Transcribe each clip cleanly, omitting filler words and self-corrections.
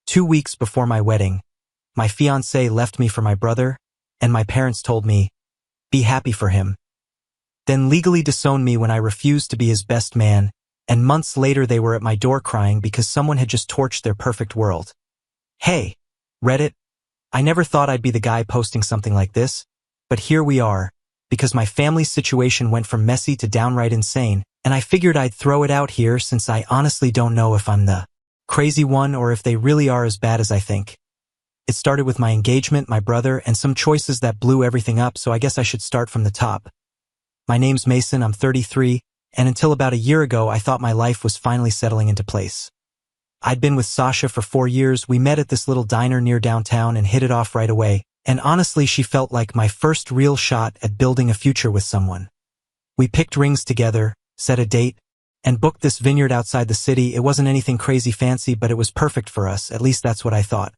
2 weeks before my wedding, my fiancé left me for my brother, and my parents told me, be happy for him. Then legally disowned me when I refused to be his best man, and months later they were at my door crying because someone had just torched their perfect world. Hey, Reddit, I never thought I'd be the guy posting something like this, but here we are, because my family's situation went from messy to downright insane, and I figured I'd throw it out here since I honestly don't know if I'm the crazy one or if they really are as bad as I think. It started with my engagement, my brother, and some choices that blew everything up, so I guess I should start from the top. My name's Mason, I'm 33, and until about a year ago I thought my life was finally settling into place. I'd been with Sasha for 4 years. We met at this little diner near downtown and hit it off right away, and honestly she felt like my first real shot at building a future with someone. We picked rings together, set a date, and booked this vineyard outside the city. It wasn't anything crazy fancy, but it was perfect for us, at least that's what I thought.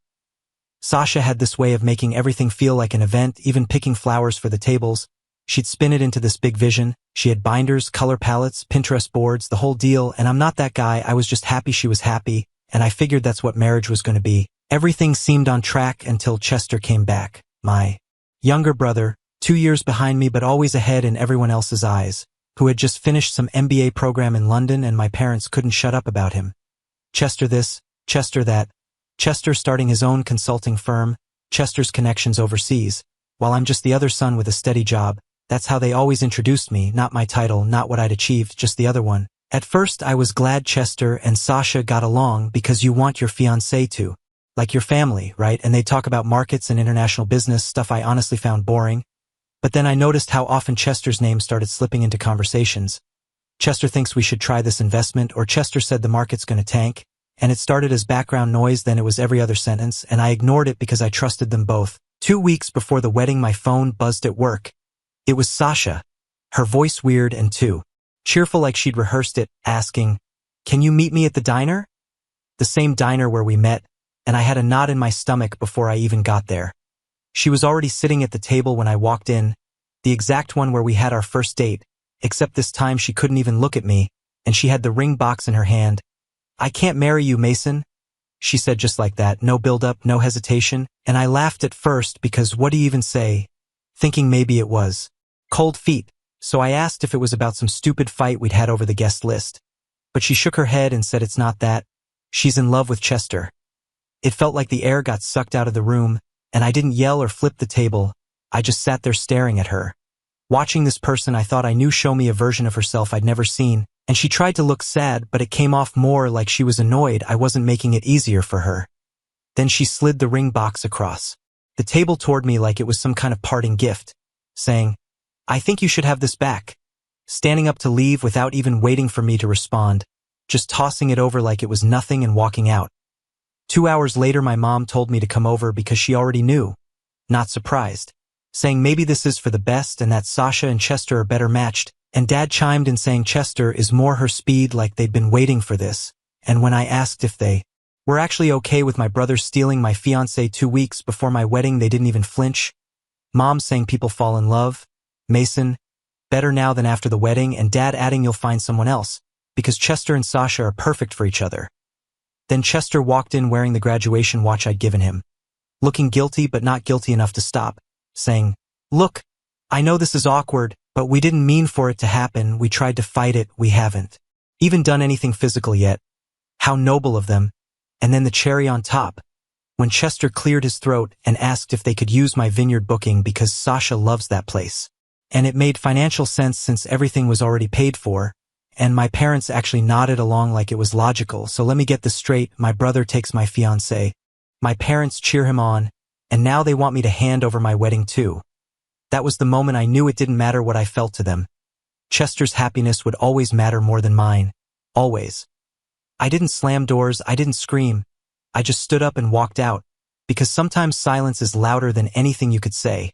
Sasha had this way of making everything feel like an event, even picking flowers for the tables. She'd spin it into this big vision. She had binders, color palettes, Pinterest boards, the whole deal, and I'm not that guy. I was just happy she was happy, and I figured that's what marriage was going to be. Everything seemed on track until Chester came back, my younger brother, 2 years behind me but always ahead in everyone else's eyes, who had just finished some MBA program in London, and my parents couldn't shut up about him. Chester this, Chester that, Chester starting his own consulting firm, Chester's connections overseas, while I'm just the other son with a steady job. That's how they always introduced me, not my title, not what I'd achieved, just the other one. At first I was glad Chester and Sasha got along because you want your fiancé to, like your family, right? And they talk about markets and international business, stuff I honestly found boring. But then I noticed how often Chester's name started slipping into conversations. Chester thinks we should try this investment, or Chester said the market's gonna tank, and it started as background noise, then it was every other sentence, and I ignored it because I trusted them both. 2 weeks before the wedding my phone buzzed at work. It was Sasha, her voice weird and too cheerful like she'd rehearsed it, asking, "Can you meet me at the diner?" The same diner where we met, and I had a knot in my stomach before I even got there. She was already sitting at the table when I walked in, the exact one where we had our first date, except this time she couldn't even look at me, and she had the ring box in her hand. "I can't marry you, Mason," she said just like that, no build-up, no hesitation, and I laughed at first because what do you even say? Thinking maybe it was cold feet, so I asked if it was about some stupid fight we'd had over the guest list. But she shook her head and said it's not that. She's in love with Chester. It felt like the air got sucked out of the room, and I didn't yell or flip the table. I just sat there staring at her. Watching this person I thought I knew show me a version of herself I'd never seen, and she tried to look sad, but it came off more like she was annoyed I wasn't making it easier for her. Then she slid the ring box across the table toward me like it was some kind of parting gift, saying, "I think you should have this back." Standing up to leave without even waiting for me to respond, just tossing it over like it was nothing and walking out. 2 hours later my mom told me to come over because she already knew, not surprised, saying maybe this is for the best and that Sasha and Chester are better matched, and Dad chimed in saying Chester is more her speed, like they'd been waiting for this, and when I asked if they were actually okay with my brother stealing my fiancé 2 weeks before my wedding, they didn't even flinch. Mom saying people fall in love, Mason, better now than after the wedding, and Dad adding you'll find someone else, because Chester and Sasha are perfect for each other. Then Chester walked in wearing the graduation watch I'd given him, looking guilty but not guilty enough to stop, saying, "Look, I know this is awkward, but we didn't mean for it to happen. We tried to fight it. We haven't even done anything physical yet." How noble of them. And then the cherry on top, when Chester cleared his throat and asked if they could use my vineyard booking because Sasha loves that place. And it made financial sense since everything was already paid for, and my parents actually nodded along like it was logical. So let me get this straight, my brother takes my fiancé, my parents cheer him on, and now they want me to hand over my wedding too. That was the moment I knew it didn't matter what I felt to them. Chester's happiness would always matter more than mine. Always. I didn't slam doors, I didn't scream. I just stood up and walked out, because sometimes silence is louder than anything you could say.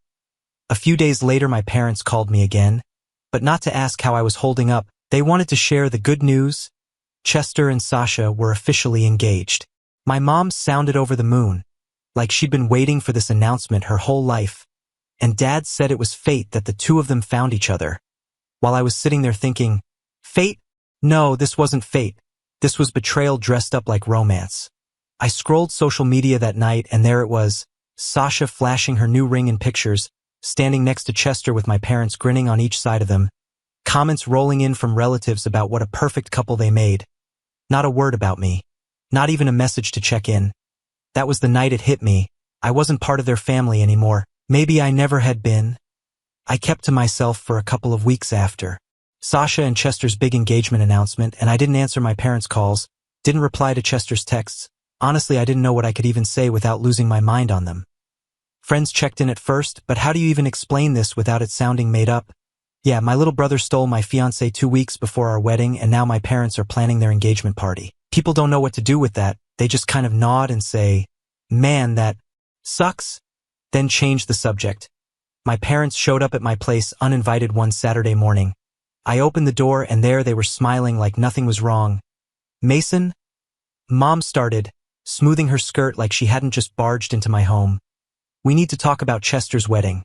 A few days later my parents called me again, but not to ask how I was holding up. They wanted to share the good news. Chester and Sasha were officially engaged. My mom sounded over the moon, like she'd been waiting for this announcement her whole life. And Dad said it was fate that the two of them found each other. While I was sitting there thinking, fate? No, this wasn't fate. This was betrayal dressed up like romance. I scrolled social media that night and there it was, Sasha flashing her new ring in pictures, standing next to Chester with my parents grinning on each side of them, comments rolling in from relatives about what a perfect couple they made. Not a word about me. Not even a message to check in. That was the night it hit me. I wasn't part of their family anymore. Maybe I never had been. I kept to myself for a couple of weeks after Sasha and Chester's big engagement announcement, and I didn't answer my parents' calls, didn't reply to Chester's texts. Honestly, I didn't know what I could even say without losing my mind on them. Friends checked in at first, but how do you even explain this without it sounding made up? Yeah, my little brother stole my fiancé 2 weeks before our wedding, and now my parents are planning their engagement party. People don't know what to do with that. They just kind of nod and say, "Man, that sucks," then change the subject. My parents showed up at my place uninvited one Saturday morning. I opened the door and there they were smiling like nothing was wrong. "Mason?" Mom started, smoothing her skirt like she hadn't just barged into my home. "We need to talk about Chester's wedding."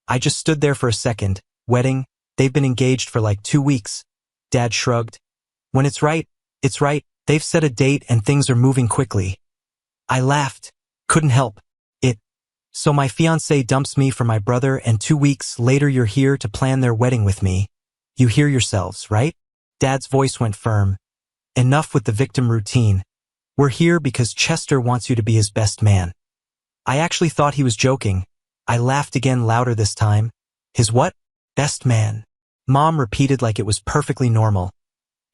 I just stood there for a second. Wedding? They've been engaged for like 2 weeks. Dad shrugged. "When it's right, it's right. They've set a date and things are moving quickly." I laughed. Couldn't help it. "So my fiancé dumps me for my brother and 2 weeks later you're here to plan their wedding with me. You hear yourselves, right?" Dad's voice went firm. "Enough with the victim routine. We're here because Chester wants you to be his best man." I actually thought he was joking. I laughed again louder this time. "His what? Best man?" Mom repeated like it was perfectly normal.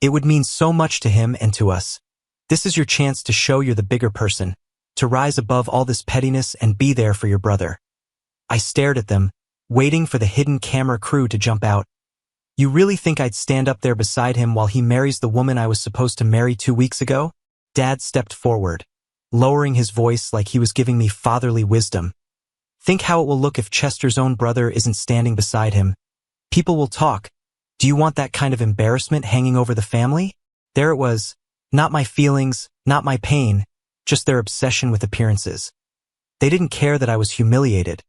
"It would mean so much to him and to us. This is your chance to show you're the bigger person, to rise above all this pettiness and be there for your brother." I stared at them, waiting for the hidden camera crew to jump out. "You really think I'd stand up there beside him while he marries the woman I was supposed to marry 2 weeks ago?" Dad stepped forward, lowering his voice like he was giving me fatherly wisdom. "Think how it will look if Chester's own brother isn't standing beside him. People will talk. Do you want that kind of embarrassment hanging over the family?" There it was. Not my feelings, not my pain, just their obsession with appearances. They didn't care that I was humiliated.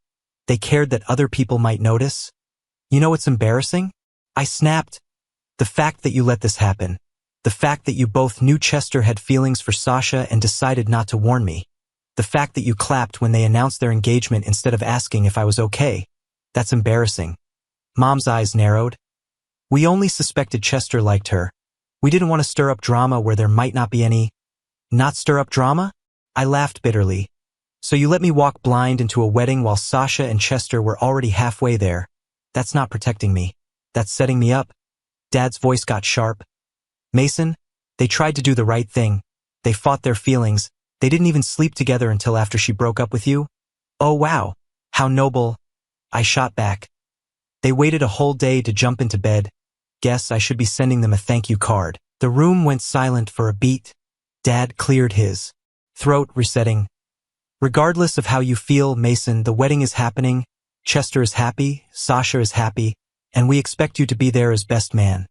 They cared that other people might notice. "You know what's embarrassing?" I snapped. "The fact that you let this happen. The fact that you both knew Chester had feelings for Sasha and decided not to warn me. The fact that you clapped when they announced their engagement instead of asking if I was okay. That's embarrassing." Mom's eyes narrowed. "We only suspected Chester liked her. We didn't want to stir up drama where there might not be any." "Not stir up drama?" I laughed bitterly. "So you let me walk blind into a wedding while Sasha and Chester were already halfway there. That's not protecting me. That's setting me up." Dad's voice got sharp. "Mason, they tried to do the right thing. They fought their feelings. They didn't even sleep together until after she broke up with you." "Oh wow, how noble." I shot back. "They waited a whole day to jump into bed. Guess I should be sending them a thank you card." The room went silent for a beat. Dad cleared his throat, resetting. "Regardless of how you feel, Mason, the wedding is happening. Chester is happy, Sasha is happy, and we expect you to be there as best man."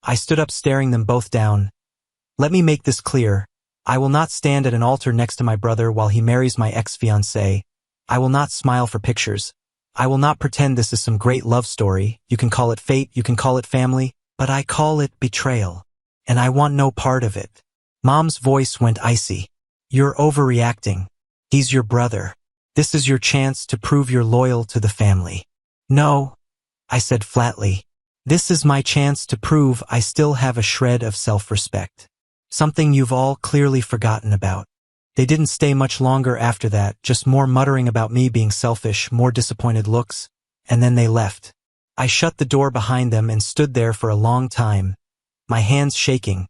I stood up staring them both down. "Let me make this clear. I will not stand at an altar next to my brother while he marries my ex-fiancée. I will not smile for pictures. I will not pretend this is some great love story. You can call it fate, you can call it family, but I call it betrayal. And I want no part of it." Mom's voice went icy. "You're overreacting. He's your brother. This is your chance to prove you're loyal to the family." "No," I said flatly. "This is my chance to prove I still have a shred of self-respect. Something you've all clearly forgotten about." They didn't stay much longer after that, just more muttering about me being selfish, more disappointed looks, and then they left. I shut the door behind them and stood there for a long time, my hands shaking,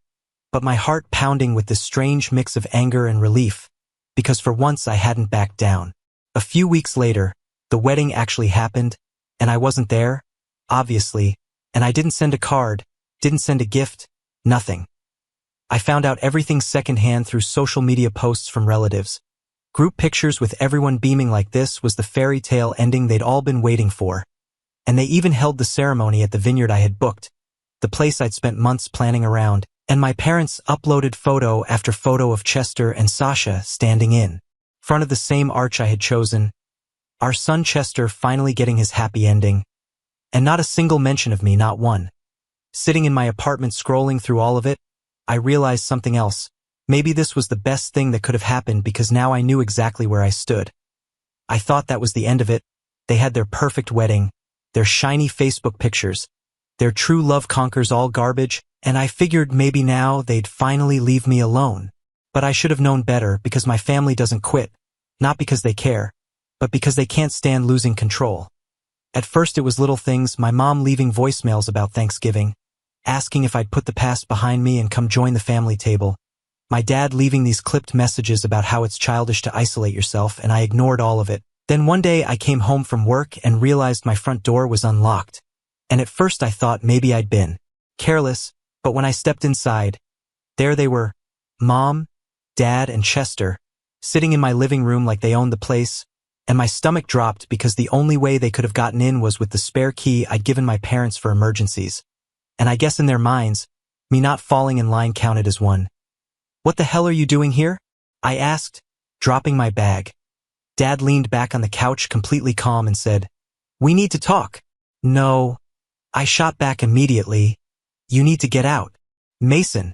but my heart pounding with this strange mix of anger and relief, because for once I hadn't backed down. A few weeks later, the wedding actually happened, and I wasn't there, obviously, and I didn't send a card, didn't send a gift, nothing. I found out everything secondhand through social media posts from relatives. Group pictures with everyone beaming like this was the fairy tale ending they'd all been waiting for. And they even held the ceremony at the vineyard I had booked, the place I'd spent months planning around, and my parents uploaded photo after photo of Chester and Sasha standing in front of the same arch I had chosen. Our son Chester finally getting his happy ending. And not a single mention of me, not one. Sitting in my apartment scrolling through all of it, I realized something else. Maybe this was the best thing that could have happened because now I knew exactly where I stood. I thought that was the end of it. They had their perfect wedding, their shiny Facebook pictures, their true love conquers all garbage, and I figured maybe now they'd finally leave me alone. But I should have known better because my family doesn't quit, not because they care, but because they can't stand losing control. At first it was little things, my mom leaving voicemails about Thanksgiving, asking if I'd put the past behind me and come join the family table. My dad leaving these clipped messages about how it's childish to isolate yourself, and I ignored all of it. Then one day I came home from work and realized my front door was unlocked. And at first I thought maybe I'd been careless, but when I stepped inside, there they were, Mom, Dad, and Chester, sitting in my living room like they owned the place, and my stomach dropped because the only way they could have gotten in was with the spare key I'd given my parents for emergencies. And I guess in their minds, me not falling in line counted as one. "What the hell are you doing here?" I asked, dropping my bag. Dad leaned back on the couch completely calm and said, "We need to talk." "No." I shot back immediately. "You need to get out." "Mason,"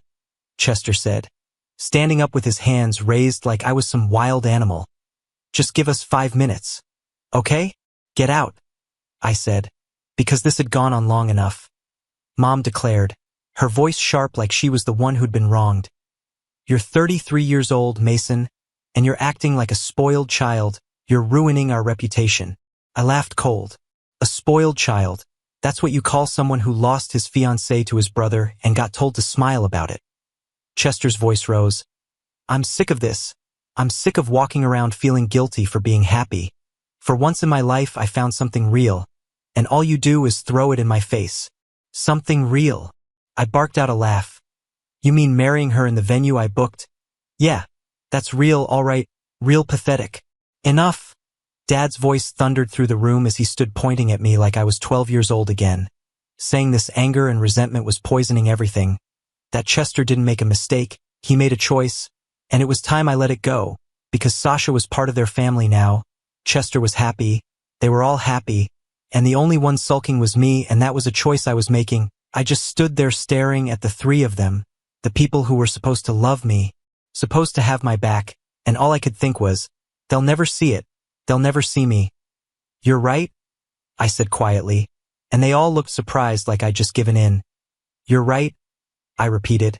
Chester said, standing up with his hands raised like I was some wild animal. "Just give us 5 minutes. Okay? Get out," I said, because this had gone on long enough. Mom declared, her voice sharp like she was the one who'd been wronged. "You're 33 years old, Mason, and you're acting like a spoiled child. You're ruining our reputation." I laughed cold. A spoiled child? That's what you call someone who lost his fiancée to his brother and got told to smile about it. Chester's voice rose. "I'm sick of this. I'm sick of walking around feeling guilty for being happy. For once in my life I found something real, and all you do is throw it in my face." "Something real?" I barked out a laugh. "You mean marrying her in the venue I booked?" "Yeah, that's real, all right, real pathetic." "Enough." Dad's voice thundered through the room as he stood pointing at me like I was 12 years old again, saying this anger and resentment was poisoning everything. That Chester didn't make a mistake, he made a choice, and it was time I let it go, because Sasha was part of their family now. Chester was happy, they were all happy, and the only one sulking was me, and that was a choice I was making. I just stood there staring at the three of them, the people who were supposed to love me, supposed to have my back, and all I could think was, they'll never see it. They'll never see me. "You're right," I said quietly, and they all looked surprised like I'd just given in. "You're right," I repeated.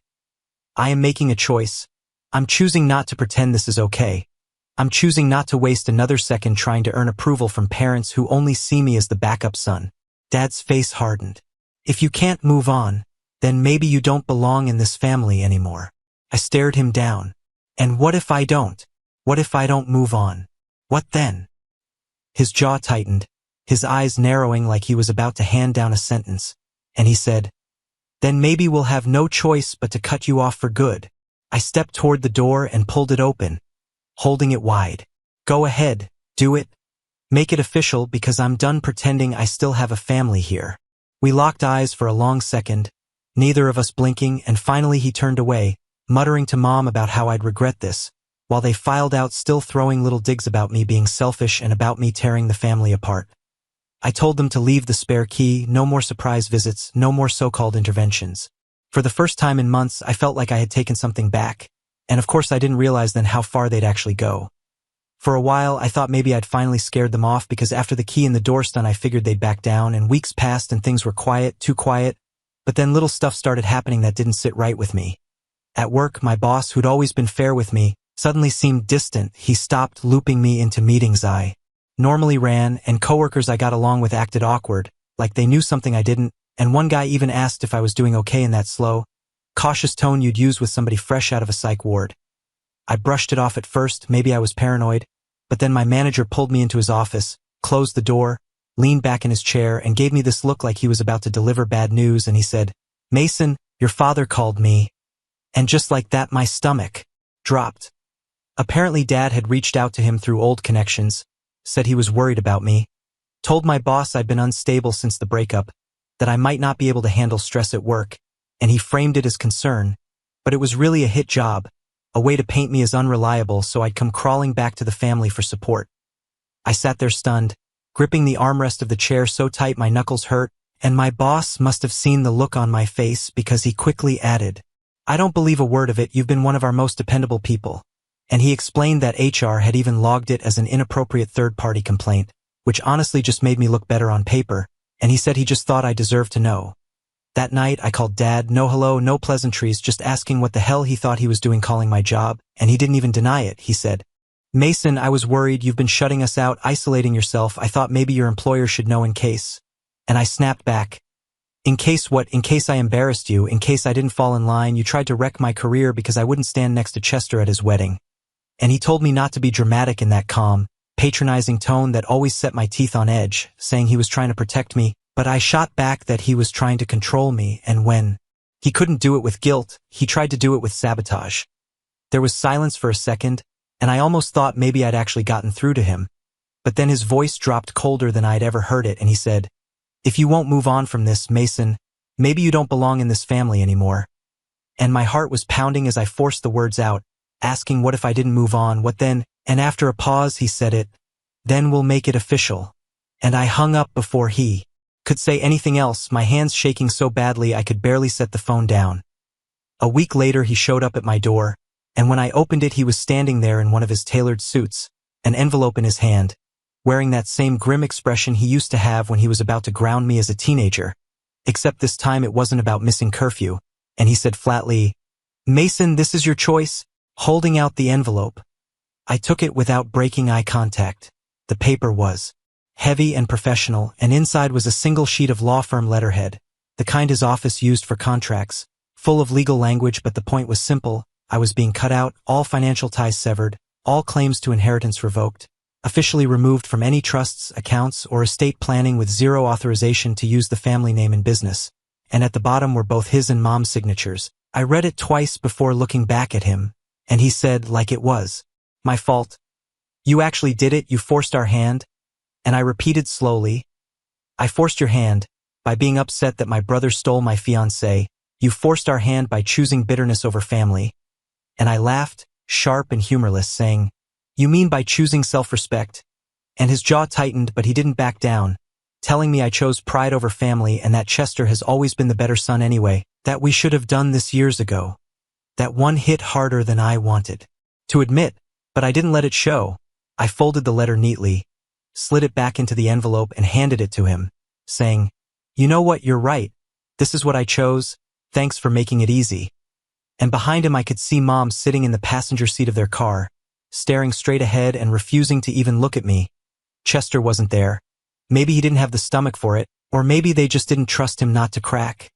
"I am making a choice. I'm choosing not to pretend this is okay. I'm choosing not to waste another second trying to earn approval from parents who only see me as the backup son." Dad's face hardened. "If you can't move on, then maybe you don't belong in this family anymore." I stared him down. "And what if I don't? What if I don't move on? What then?" His jaw tightened, his eyes narrowing like he was about to hand down a sentence, and he said, "Then maybe we'll have no choice but to cut you off for good." I stepped toward the door and pulled it open, holding it wide. "Go ahead, do it. Make it official because I'm done pretending I still have a family here." We locked eyes for a long second, neither of us blinking, and finally he turned away, muttering to Mom about how I'd regret this, while they filed out still throwing little digs about me being selfish and about me tearing the family apart. I told them to leave the spare key, no more surprise visits, no more so-called interventions. For the first time in months, I felt like I had taken something back, and of course I didn't realize then how far they'd actually go. For a while, I thought maybe I'd finally scared them off because after the key in the door stun I figured they'd back down, and weeks passed and things were quiet, too quiet, but then little stuff started happening that didn't sit right with me. At work, my boss, who'd always been fair with me, suddenly seemed distant. He stopped looping me into meetings I normally ran, and coworkers I got along with acted awkward, like they knew something I didn't, and one guy even asked if I was doing okay in that slow, cautious tone you'd use with somebody fresh out of a psych ward. I brushed it off at first, maybe I was paranoid, but then my manager pulled me into his office, closed the door, leaned back in his chair, and gave me this look like he was about to deliver bad news, and he said, "Mason, your father called me." And just like that, my stomach dropped. Apparently Dad had reached out to him through old connections, said he was worried about me, told my boss I'd been unstable since the breakup, that I might not be able to handle stress at work, and he framed it as concern, but it was really a hit job, a way to paint me as unreliable so I'd come crawling back to the family for support. I sat there stunned, gripping the armrest of the chair so tight my knuckles hurt, and my boss must have seen the look on my face because he quickly added, I don't believe a word of it. You've been one of our most dependable people. And he explained that HR had even logged it as an inappropriate third-party complaint, which honestly just made me look better on paper, and he said he just thought I deserved to know. That night, I called Dad, no hello, no pleasantries, just asking what the hell he thought he was doing calling my job, and he didn't even deny it. He said, Mason, I was worried. You've been shutting us out, isolating yourself. I thought maybe your employer should know in case. And I snapped back. In case what? In case I embarrassed you, in case I didn't fall in line. You tried to wreck my career because I wouldn't stand next to Chester at his wedding. And he told me not to be dramatic in that calm, patronizing tone that always set my teeth on edge, saying he was trying to protect me, but I shot back that he was trying to control me, and when he couldn't do it with guilt, he tried to do it with sabotage. There was silence for a second, and I almost thought maybe I'd actually gotten through to him. But then his voice dropped colder than I'd ever heard it, and he said, if you won't move on from this, Mason, maybe you don't belong in this family anymore. And my heart was pounding as I forced the words out, asking what if I didn't move on, what then? And after a pause he said it, then we'll make it official. And I hung up before he could say anything else, my hands shaking so badly I could barely set the phone down. A week later he showed up at my door, and when I opened it he was standing there in one of his tailored suits, an envelope in his hand, wearing that same grim expression he used to have when he was about to ground me as a teenager. Except this time it wasn't about missing curfew, and he said flatly, Mason, this is your choice, holding out the envelope. I took it without breaking eye contact. The paper was heavy and professional, and inside was a single sheet of law firm letterhead, the kind his office used for contracts, full of legal language, but the point was simple. I was being cut out, all financial ties severed, all claims to inheritance revoked, officially removed from any trusts, accounts, or estate planning, with zero authorization to use the family name in business. And at the bottom were both his and Mom's signatures. I read it twice before looking back at him, and he said, like it was my fault. You actually did it, you forced our hand. And I repeated slowly, I forced your hand by being upset that my brother stole my fiancé. You forced our hand by choosing bitterness over family. And I laughed, sharp and humorless, saying, you mean by choosing self-respect? And his jaw tightened, but he didn't back down, telling me I chose pride over family and that Chester has always been the better son anyway, that we should have done this years ago. That one hit harder than I wanted to admit, but I didn't let it show. I folded the letter neatly, slid it back into the envelope and handed it to him, saying, you know what, you're right. This is what I chose. Thanks for making it easy. And behind him I could see Mom sitting in the passenger seat of their car, staring straight ahead and refusing to even look at me. Chester wasn't there. Maybe he didn't have the stomach for it, or maybe they just didn't trust him not to crack.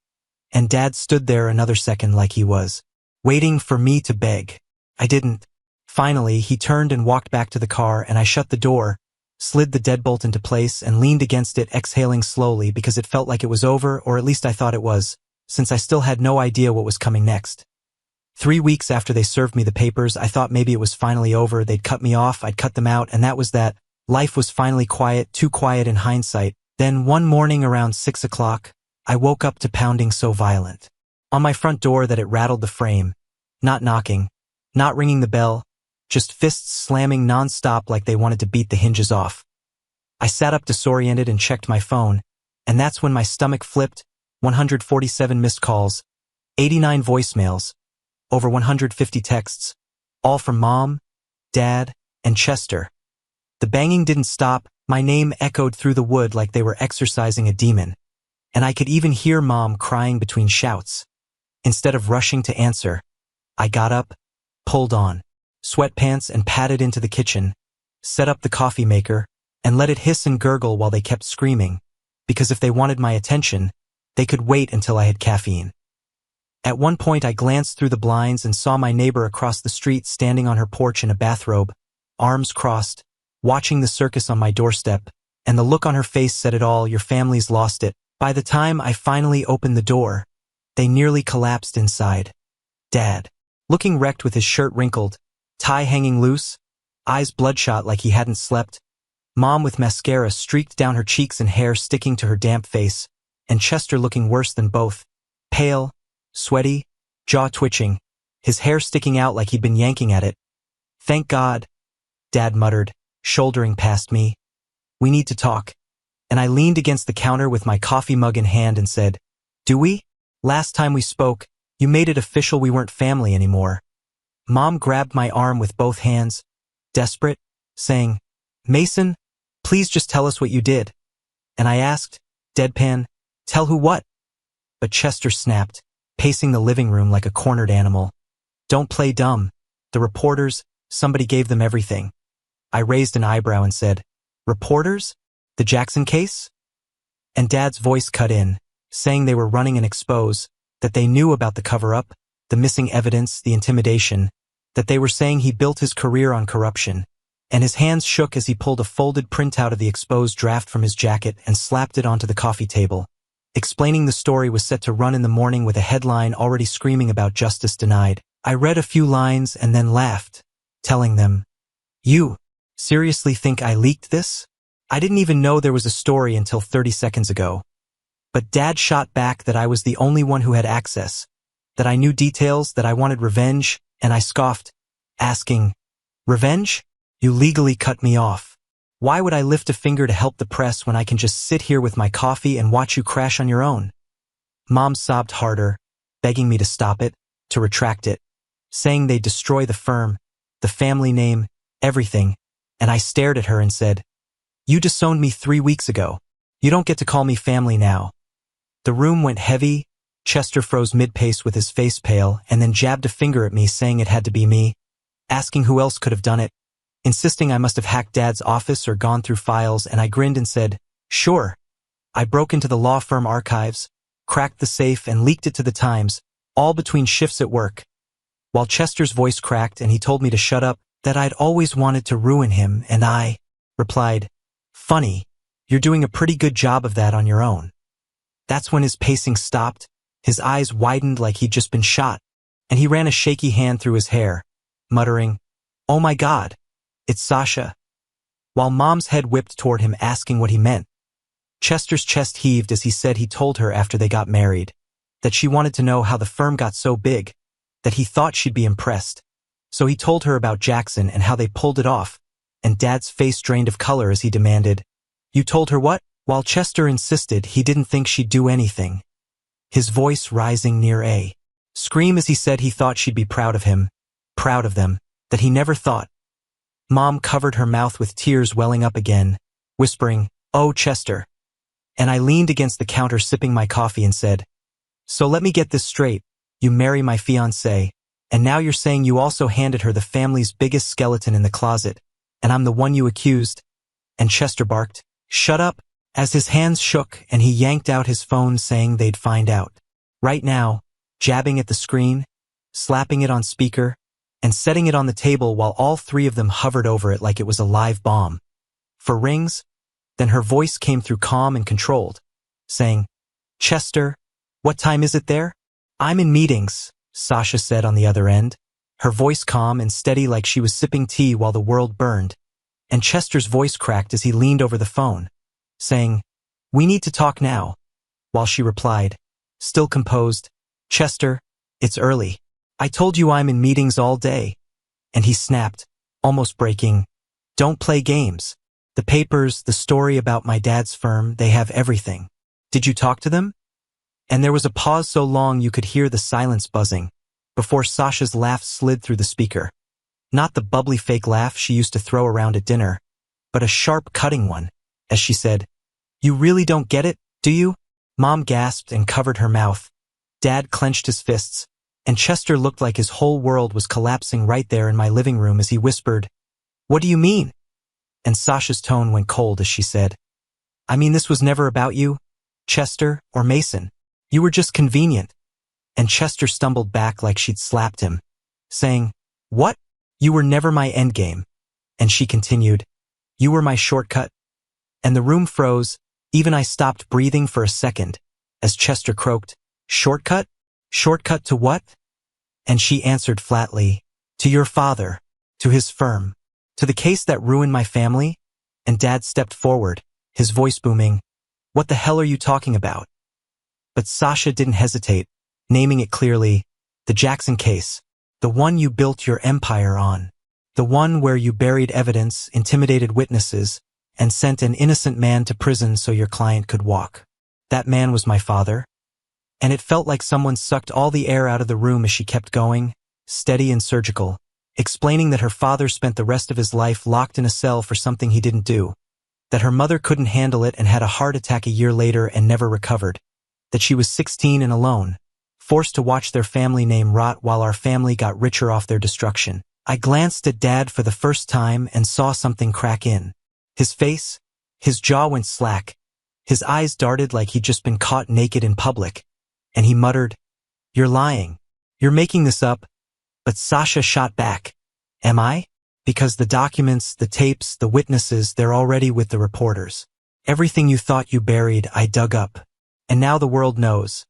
And Dad stood there another second like he was waiting for me to beg. I didn't. Finally, he turned and walked back to the car, and I shut the door, slid the deadbolt into place, and leaned against it, exhaling slowly because it felt like it was over, or at least I thought it was, since I still had no idea what was coming next. 3 weeks after they served me the papers, I thought maybe it was finally over. They'd cut me off, I'd cut them out, and that was that. Life was finally quiet, too quiet in hindsight. Then one morning around 6 o'clock, I woke up to pounding so violent on my front door that it rattled the frame. Not knocking, not ringing the bell, just fists slamming non-stop like they wanted to beat the hinges off. I sat up disoriented and checked my phone, and that's when my stomach flipped. 147 missed calls, 89 voicemails, over 150 texts, all from Mom, Dad, and Chester. The banging didn't stop. My name echoed through the wood like they were exorcising a demon, and I could even hear Mom crying between shouts. Instead of rushing to answer, I got up, pulled on sweatpants and padded into the kitchen, set up the coffee maker, and let it hiss and gurgle while they kept screaming, because if they wanted my attention, they could wait until I had caffeine. At one point I glanced through the blinds and saw my neighbor across the street standing on her porch in a bathrobe, arms crossed, watching the circus on my doorstep, and the look on her face said it all. Your family's lost it. By the time I finally opened the door, they nearly collapsed inside. Dad, looking wrecked with his shirt wrinkled, tie hanging loose, eyes bloodshot like he hadn't slept. Mom with mascara streaked down her cheeks and hair sticking to her damp face, and Chester looking worse than both, pale, sweaty, jaw twitching, his hair sticking out like he'd been yanking at it. Thank God, Dad muttered, shouldering past me. We need to talk. And I leaned against the counter with my coffee mug in hand and said, do we? Last time we spoke, You made it official we weren't family anymore. Mom grabbed my arm with both hands, desperate, saying, Mason, please just tell us what you did. And I asked, deadpan, tell who what? But Chester snapped, pacing the living room like a cornered animal. Don't play dumb. The reporters, somebody gave them everything. I raised an eyebrow and said, Reporters? The Jackson case? And Dad's voice cut in, saying they were running an expose, that they knew about the cover-up, the missing evidence, the intimidation, that they were saying he built his career on corruption, and his hands shook as he pulled a folded printout of the exposed draft from his jacket and slapped it onto the coffee table. Explaining the story was set to run in the morning with a headline already screaming about justice denied. I read a few lines and then laughed, telling them, You seriously think I leaked this? I didn't even know there was a story until 30 seconds ago. But Dad shot back that I was the only one who had access, that I knew details, that I wanted revenge, and I scoffed, asking, Revenge? You legally cut me off. Why would I lift a finger to help the press when I can just sit here with my coffee and watch you crash on your own? Mom sobbed harder, begging me to stop it, to retract it, saying they'd destroy the firm, the family name, everything, and I stared at her and said, You disowned me 3 weeks ago. You don't get to call me family now. The room went heavy. Chester froze mid-pace with his face pale and then jabbed a finger at me saying it had to be me, asking who else could have done it, insisting I must have hacked Dad's office or gone through files, and I grinned and said, Sure. I broke into the law firm archives, cracked the safe and leaked it to the Times, all between shifts at work. While Chester's voice cracked and he told me to shut up, that I'd always wanted to ruin him, and I replied, Funny, you're doing a pretty good job of that on your own. That's when his pacing stopped, his eyes widened like he'd just been shot, and he ran a shaky hand through his hair, muttering, Oh my God, it's Sasha. While Mom's head whipped toward him asking what he meant. Chester's chest heaved as he said he told her after they got married, that she wanted to know how the firm got so big, that he thought she'd be impressed. So he told her about Jackson and how they pulled it off, and Dad's face drained of color as he demanded, You told her what? While Chester insisted he didn't think she'd do anything, his voice rising near a scream as he said he thought she'd be proud of him, proud of them, that he never thought. Mom covered her mouth with tears welling up again, whispering, Oh, Chester. And I leaned against the counter sipping my coffee and said, So let me get this straight. You marry my fiancé, and now you're saying you also handed her the family's biggest skeleton in the closet, and I'm the one you accused? And Chester barked, Shut up, as his hands shook and he yanked out his phone saying they'd find out. Right now, jabbing at the screen, slapping it on speaker, and setting it on the table while all three of them hovered over it like it was a live bomb. For rings, then her voice came through calm and controlled, saying, Chester, what time is it there? I'm in meetings, Sasha said on the other end, her voice calm and steady like she was sipping tea while the world burned. And Chester's voice cracked as he leaned over the phone, saying, We need to talk now, while she replied, still composed, Chester, it's early. I told you I'm in meetings all day. And he snapped, almost breaking, Don't play games. The papers, the story about my dad's firm, they have everything. Did you talk to them? And there was a pause so long you could hear the silence buzzing, before Sasha's laugh slid through the speaker. Not the bubbly fake laugh she used to throw around at dinner, but a sharp, cutting one, as she said, You really don't get it, do you? Mom gasped and covered her mouth. Dad clenched his fists, and Chester looked like his whole world was collapsing right there in my living room as he whispered, What do you mean? And Sasha's tone went cold as she said, I mean, this was never about you, Chester, or Mason. You were just convenient. And Chester stumbled back like she'd slapped him, saying, What? You were never my endgame. And she continued, You were my shortcut. And the room froze, even I stopped breathing for a second, as Chester croaked, Shortcut? Shortcut to what? And she answered flatly, To your father, to his firm, to the case that ruined my family. And Dad stepped forward, his voice booming, What the hell are you talking about? But Sasha didn't hesitate, naming it clearly, the Jackson case, the one you built your empire on, the one where you buried evidence, intimidated witnesses, and sent an innocent man to prison so your client could walk. That man was my father. and it felt like someone sucked all the air out of the room as she kept going, steady and surgical, explaining that her father spent the rest of his life locked in a cell for something he didn't do, that her mother couldn't handle it and had a heart attack a year later and never recovered, that she was 16 and alone, forced to watch their family name rot while our family got richer off their destruction. I glanced at Dad for the first time and saw something crack in. His face, his jaw went slack, his eyes darted like he'd just been caught naked in public, and he muttered, "You're lying. You're making this up." But Sasha shot back. "Am I? Because the documents, the tapes, the witnesses, they're already with the reporters. Everything you thought you buried, I dug up. And now the world knows."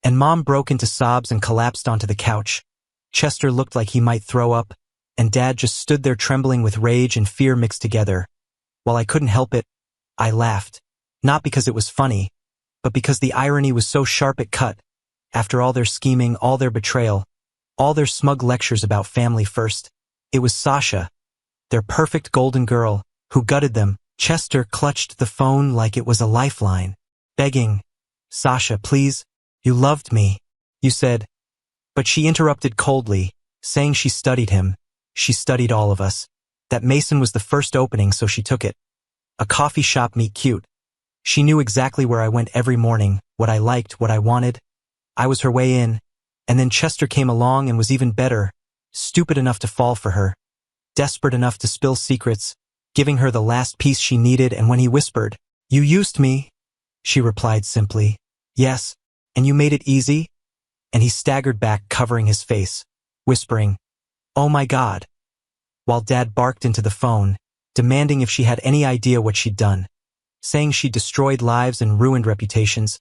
And Mom broke into sobs and collapsed onto the couch. Chester looked like he might throw up, and Dad just stood there trembling with rage and fear mixed together. While I couldn't help it, I laughed. Not because it was funny, but because the irony was so sharp it cut. After all their scheming, all their betrayal, all their smug lectures about family first, it was Sasha, their perfect golden girl, who gutted them. Chester clutched the phone like it was a lifeline, begging, "Sasha, please, you loved me, you said." But she interrupted coldly, saying she studied him, she studied all of us, that Mason was the first opening so she took it. A coffee shop meet cute. She knew exactly where I went every morning, what I liked, what I wanted. I was her way in, and then Chester came along and was even better, stupid enough to fall for her, desperate enough to spill secrets, giving her the last piece she needed, and when he whispered, "You used me," she replied simply, "Yes, and you made it easy?" And he staggered back, covering his face, whispering, "Oh my God," while Dad barked into the phone, demanding if she had any idea what she'd done, saying she destroyed lives and ruined reputations.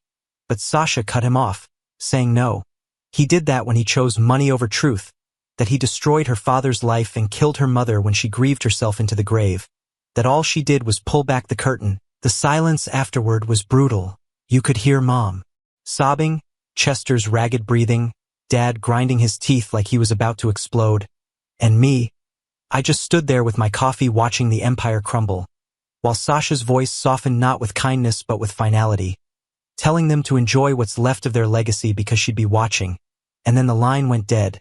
But Sasha cut him off, saying no. He did that when he chose money over truth, that he destroyed her father's life and killed her mother when she grieved herself into the grave, that all she did was pull back the curtain. The silence afterward was brutal. You could hear Mom sobbing, Chester's ragged breathing, Dad grinding his teeth like he was about to explode, and me, I just stood there with my coffee watching the empire crumble, while Sasha's voice softened not with kindness but with finality, telling them to enjoy what's left of their legacy because she'd be watching. And then the line went dead.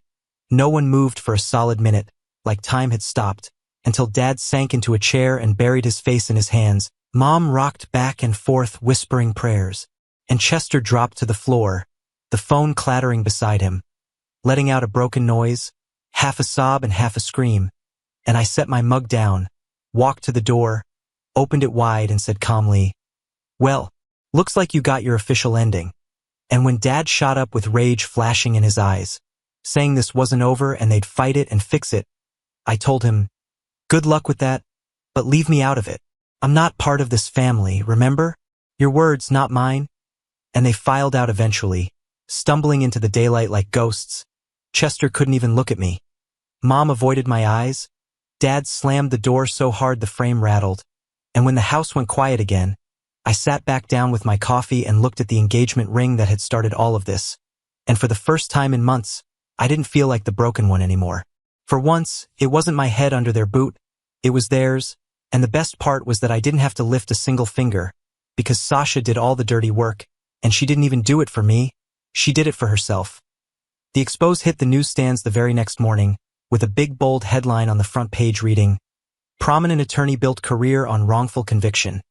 No one moved for a solid minute, like time had stopped, until Dad sank into a chair and buried his face in his hands. Mom rocked back and forth whispering prayers, and Chester dropped to the floor, the phone clattering beside him, letting out a broken noise, half a sob and half a scream. And I set my mug down, walked to the door, opened it wide and said calmly, "Well, looks like you got your official ending." And when Dad shot up with rage flashing in his eyes, saying this wasn't over and they'd fight it and fix it, I told him, "Good luck with that, but leave me out of it. I'm not part of this family, remember? Your words, not mine." And they filed out eventually, stumbling into the daylight like ghosts. Chester couldn't even look at me. Mom avoided my eyes. Dad slammed the door so hard the frame rattled. And when the house went quiet again, I sat back down with my coffee and looked at the engagement ring that had started all of this. And for the first time in months, I didn't feel like the broken one anymore. For once, it wasn't my head under their boot, it was theirs, and the best part was that I didn't have to lift a single finger, because Sasha did all the dirty work, and she didn't even do it for me, she did it for herself. The expose hit the newsstands the very next morning, with a big bold headline on the front page reading, "Prominent attorney built career on wrongful conviction."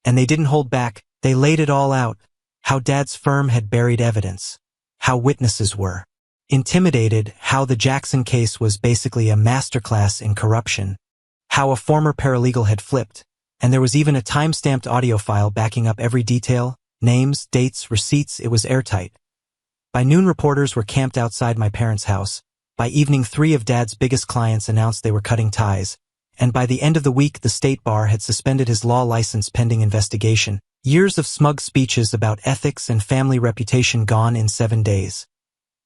And they didn't hold back, they laid it all out, how Dad's firm had buried evidence, how witnesses were intimidated, how the Jackson case was basically a masterclass in corruption, how a former paralegal had flipped, and there was even a time-stamped audio file backing up every detail, names, dates, receipts. It was airtight. By noon, reporters were camped outside my parents' house. By evening, 3 of Dad's biggest clients announced they were cutting ties, and by the end of the week, the state bar had suspended his law license pending investigation. Years of smug speeches about ethics and family reputation gone in 7 days.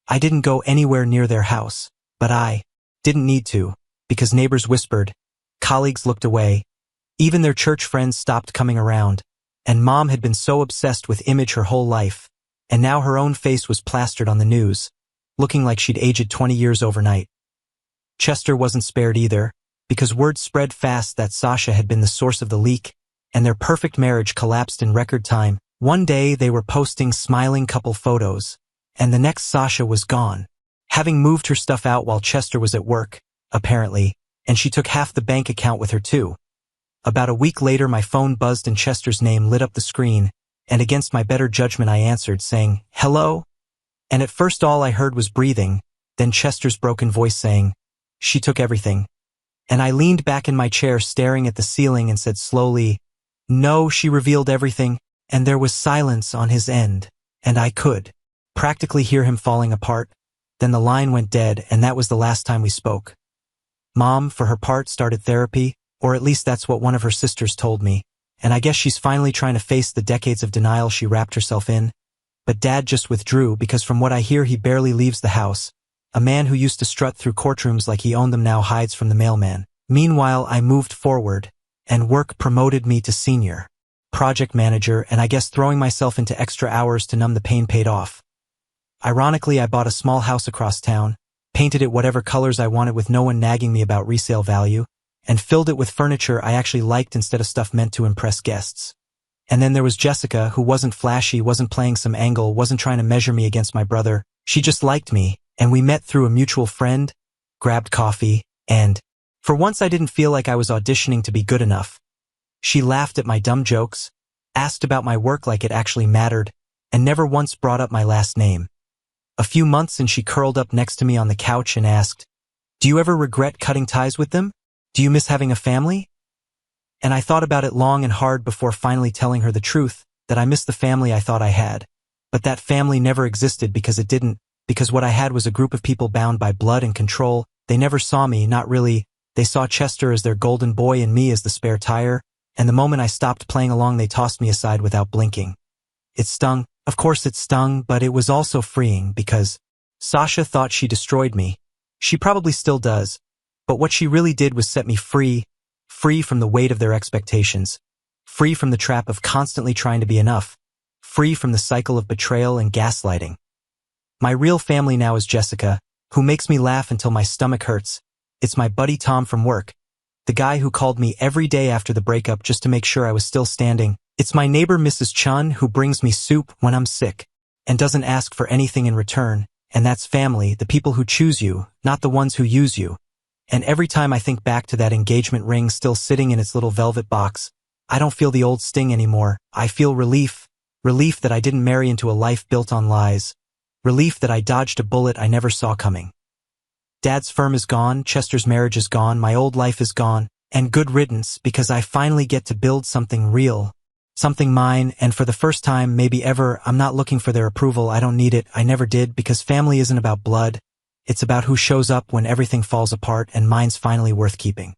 I didn't go anywhere near their house, but I didn't need to, because neighbors whispered, colleagues looked away, even their church friends stopped coming around, and Mom had been so obsessed with image her whole life, and now her own face was plastered on the news, looking like she'd aged 20 years overnight. Chester wasn't spared either, because word spread fast that Sasha had been the source of the leak, and their perfect marriage collapsed in record time. One day they were posting smiling couple photos, and the next Sasha was gone, having moved her stuff out while Chester was at work, apparently, and she took half the bank account with her too. About a week later my phone buzzed and Chester's name lit up the screen, and against my better judgment I answered, saying, "Hello?" And at first all I heard was breathing, then Chester's broken voice saying, "She took everything." And I leaned back in my chair staring at the ceiling and said slowly, "No, she revealed everything," and there was silence on his end, and I could practically hear him falling apart. Then the line went dead, and that was the last time we spoke. Mom, for her part, started therapy, or at least that's what one of her sisters told me, and I guess she's finally trying to face the decades of denial she wrapped herself in. But Dad just withdrew because from what I hear he barely leaves the house. A man who used to strut through courtrooms like he owned them now hides from the mailman. Meanwhile, I moved forward, and work promoted me to senior project manager, and I guess throwing myself into extra hours to numb the pain paid off. Ironically, I bought a small house across town, painted it whatever colors I wanted with no one nagging me about resale value, and filled it with furniture I actually liked instead of stuff meant to impress guests. And then there was Jessica, who wasn't flashy, wasn't playing some angle, wasn't trying to measure me against my brother. She just liked me, and we met through a mutual friend, grabbed coffee, and for once I didn't feel like I was auditioning to be good enough. She laughed at my dumb jokes, asked about my work like it actually mattered, and never once brought up my last name. A few months and she curled up next to me on the couch and asked, "Do you ever regret cutting ties with them? Do you miss having a family?" And I thought about it long and hard before finally telling her the truth, that I missed the family I thought I had. But that family never existed because it didn't, because what I had was a group of people bound by blood and control. They never saw me, not really. They saw Chester as their golden boy and me as the spare tire, and the moment I stopped playing along they tossed me aside without blinking. It stung. Of course it stung, but it was also freeing because Sasha thought she destroyed me. She probably still does. But what she really did was set me free, free from the weight of their expectations, free from the trap of constantly trying to be enough, free from the cycle of betrayal and gaslighting. My real family now is Jessica, who makes me laugh until my stomach hurts. It's my buddy Tom from work, the guy who called me every day after the breakup just to make sure I was still standing. It's my neighbor Mrs. Chun, who brings me soup when I'm sick and doesn't ask for anything in return. And that's family, the people who choose you, not the ones who use you. And every time I think back to that engagement ring still sitting in its little velvet box, I don't feel the old sting anymore. I feel relief. Relief that I didn't marry into a life built on lies. Relief that I dodged a bullet I never saw coming. Dad's firm is gone, Chester's marriage is gone, my old life is gone, and good riddance because I finally get to build something real. Something mine, and for the first time, maybe ever, I'm not looking for their approval. I don't need it. I never did, because family isn't about blood. It's about who shows up when everything falls apart, and mine's finally worth keeping.